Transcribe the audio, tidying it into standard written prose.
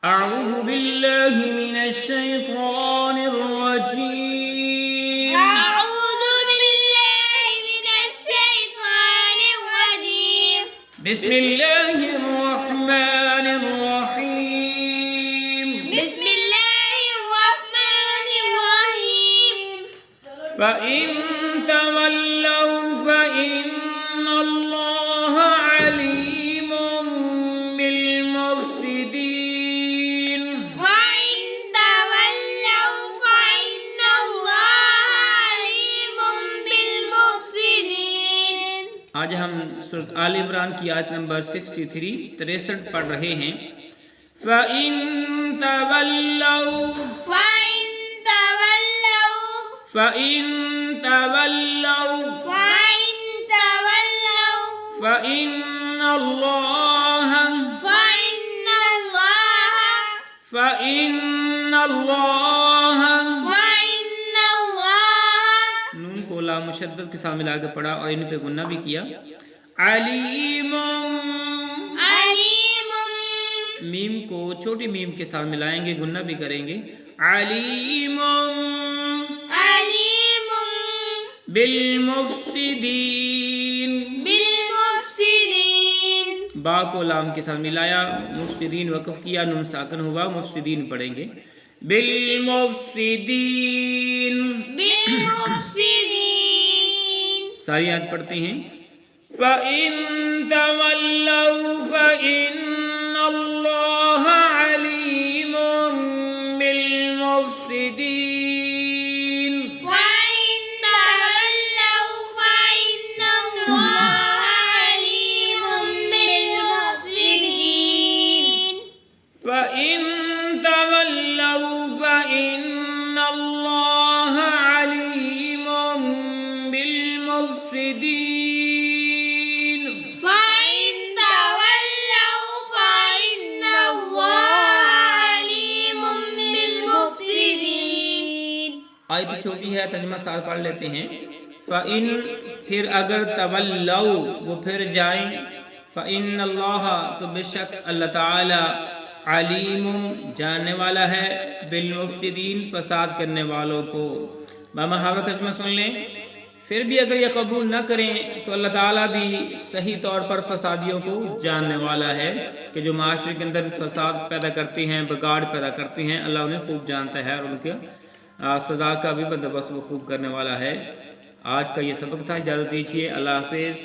أعوذ بالله من الشيطان الرجيم أعوذ بالله من الشيطان الرجيم بسم الله الرحمن الرحيم بسم الله الرحمن الرحيم فإن تولوا فإن الله عليم بالمفسدين وإن تولوا فإن الله عليم بالمفسدين आज हम सूरत आल इमरान की आयत नंबर 63 पढ़ रहे हैं। फ़इन तवल्लौ فإن تولوا फ़इन तवल्लौ فإن تولوا फ़इन अल्लाह فإن الله फ़इन अल्लाह فإن الله नून को लाम मुशद्दद के साथ मिला के पढ़ा और इन पे गुन्ना भी किया। अलीमुम عليم मीम को छोटी मीम के साथ मिलाएंगे, गुन्ना भी करेंगे। अलीमुम عليم बिलमुफ्सिदीन بالمفسدين बा को लाम के साथ मिलाया, मुफ्सिदीन वक़फ़ किया, नून साकिन हुआ, मुफ्सिदीन पढ़ेंगे। बिलमुफ्सिदीन بالمفسدين सारी याद पढ़ते हैं। फ़इन तवल्लौ फ़इन्न अल्लाह अलीमुम बिलमुफ्सिदीन وإن تولوا فإن الله عليم بالمفسدين फ़इन तवल्लौ फ़इन्न अल्लाह अलीमुम बिलमुफ्सिदीन فإن تولوا فإن الله عليم بالمفسدين आयत छोटी है, तर्जुमा साथ पढ़ लेते हैं। फ़इन फिर अगर तवल्लौ वो फिर जाएं, फ़इन्न अल्लाह तो बेशक अल्लाह ताला अलीमुम जानने वाला है, बिलमुफ्सिदीन फसाद करने वालों को। बामुहावरा तर्जुमा सुन लें। फिर भी अगर ये कबूल न करें तो अल्लाह ताला भी सही तौर पर फसादियों को जानने वाला है कि जो माशरे के अंदर फसाद पैदा करते हैं, बिगाड़ पैदा करते हैं, अल्लाह उन्हें खूब जानता है और उनके सज़ा का भी बंदोबस्त वो खूब करने वाला है। आज का ये सबक था, इजाज़त दीजिए, अल्लाह हाफ़िज़।